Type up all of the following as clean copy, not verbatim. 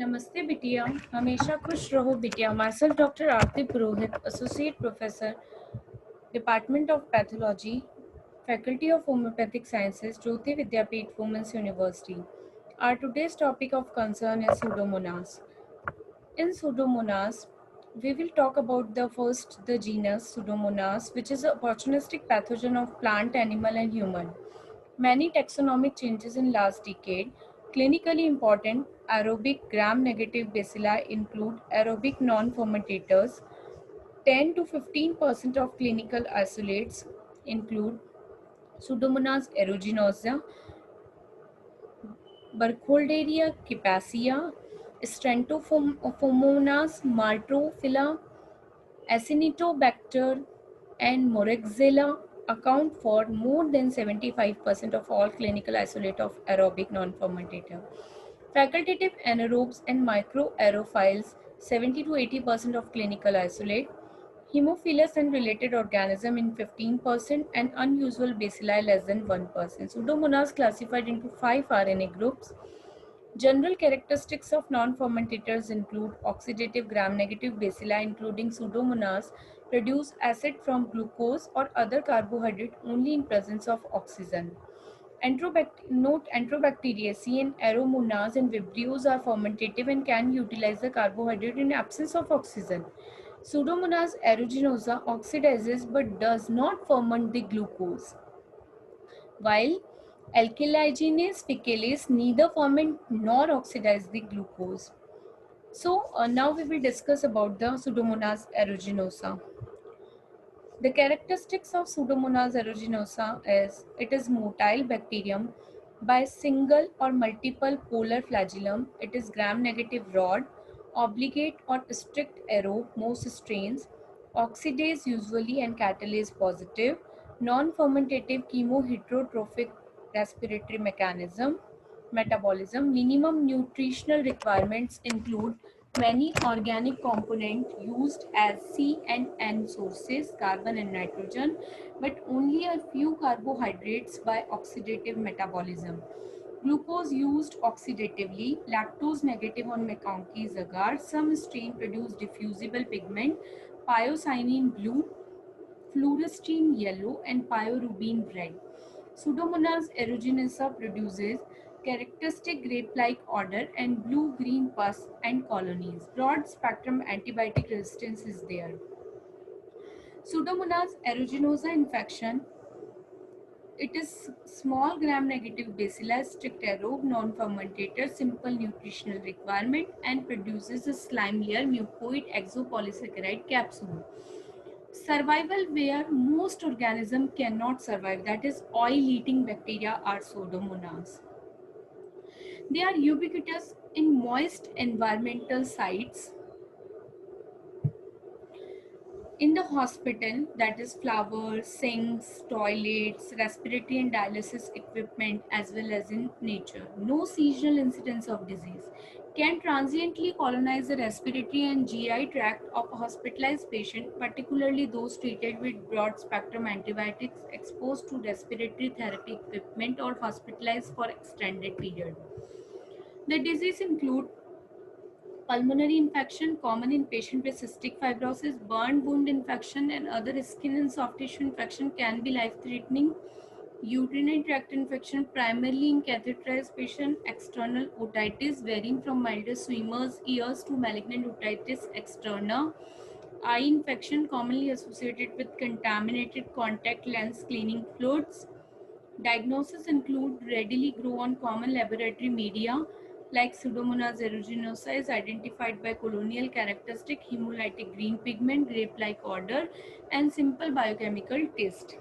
नमस्ते बिटिया। हमेशा खुश रहो बिटिया। Myself doctor Aarti Purohit, associate professor, department of pathology, faculty of homoeopathic sciences, Jyoti Vidyapeeth women's university. Our today's topic of concern is Pseudomonas. In Pseudomonas, we will talk about the genus Pseudomonas, which is a opportunistic pathogen of plant, animal, and human. Many taxonomic changes in last decade. Clinically important aerobic gram-negative bacilli include aerobic non-fermentators. 10 to 15% of clinical isolates include Pseudomonas aeruginosa, Burkholderia capacia, Strenophomonas maltophilia, Acinetobacter, and Moraxella account for more than 75% of all clinical isolate of aerobic non-fermentative. Facultative anaerobes and microaerophiles 70 to 80% of clinical isolate. Hemophilus and related organism in 15% and unusual bacilli less than 1%. Pseudomonas classified into 5 RNA groups. General characteristics of non-fermentators include oxidative gram-negative bacilli including Pseudomonas produce acid from glucose or other carbohydrate only in presence of oxygen. Note Enterobacteriaceae and Aeromonas and Vibrios are fermentative and can utilize the carbohydrate in absence of oxygen. Pseudomonas aeruginosa oxidizes but does not ferment the glucose, while Alkylaginase faecalis neither ferment nor oxidize the glucose. So now we will discuss about the Pseudomonas aeruginosa. The characteristics of Pseudomonas aeruginosa is it is motile bacterium by single or multiple polar flagellum. It is gram-negative rod, obligate or strict aerobe most strains, oxidase usually and catalase positive, non-fermentative chemoheterotrophic respiratory mechanism, metabolism. Minimum nutritional requirements include many organic components used as C and N sources, carbon and nitrogen, but only a few carbohydrates by oxidative metabolism. Glucose used oxidatively, lactose negative on McConkey's agar. Some strain produce diffusible pigment, pyocyanin blue, fluorescein yellow, and pyorubin red. Pseudomonas aeruginosa produces characteristic grape-like odor and blue-green pus and colonies. Broad spectrum antibiotic resistance is there. Pseudomonas aeruginosa infection. It is small gram-negative bacilli, strict aerobe, non-fermentator, simple nutritional requirement, and produces a slime layer mucoid exopolysaccharide capsule. Survival where most organisms cannot survive, that is oil-eating bacteria are Pseudomonas. They are ubiquitous in moist environmental sites in the hospital, that is flowers, sinks, toilets, respiratory and dialysis equipment, as well as in nature. No seasonal incidence of disease. Can transiently colonize the respiratory and GI tract of a hospitalized patient, particularly those treated with broad spectrum antibiotics exposed to respiratory therapy equipment or hospitalized for extended period. The disease include pulmonary infection, common in patient with cystic fibrosis, burn wound infection, and other skin and soft tissue infection can be life-threatening. Urinary tract infection, primarily in catheterized patient, external otitis varying from milder swimmer's ears to malignant otitis externa. Eye infection commonly associated with contaminated contact lens cleaning fluids. Diagnosis include readily grow on common laboratory media like Pseudomonas aeruginosa is identified by colonial characteristic hemolytic green pigment, grape-like odor, and simple biochemical taste.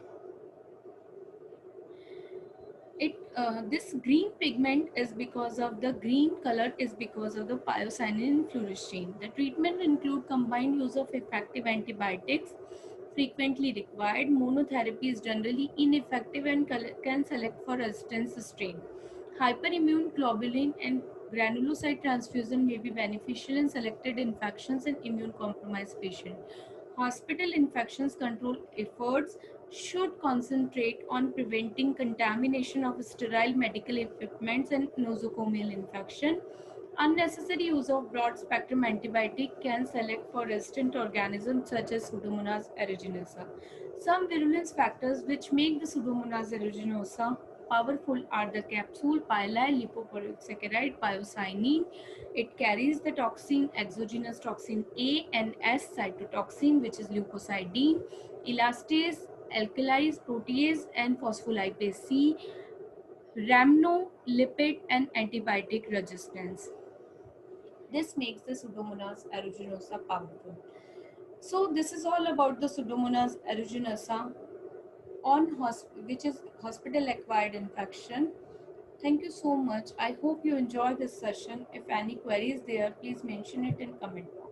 This green pigment is because of the green color is because of the pyocyanin and fluorescein. The treatment include combined use of effective antibiotics frequently required. Monotherapy is generally ineffective and can select for resistance strain. Hyperimmune globulin and granulocyte transfusion may be beneficial in selected infections and immune compromised patients. Hospital infections control efforts should concentrate on preventing contamination of sterile medical equipment and nosocomial infection. Unnecessary use of broad spectrum antibiotic can select for resistant organisms such as Pseudomonas aeruginosa. Some virulence factors which make the Pseudomonas aeruginosa powerful are the capsule, pili, lipopolysaccharide, pyocyanine. It carries the toxin, exogenous toxin A and S cytotoxin, which is leukocidine, elastase, alkalize, protease, and phospholipase C, rhamnolipid, and antibiotic resistance. This makes the Pseudomonas aeruginosa powerful. So this is all about the Pseudomonas aeruginosa which is hospital acquired infection. Thank you so much. I hope you enjoy this session. If any queries there, please mention it in comment box.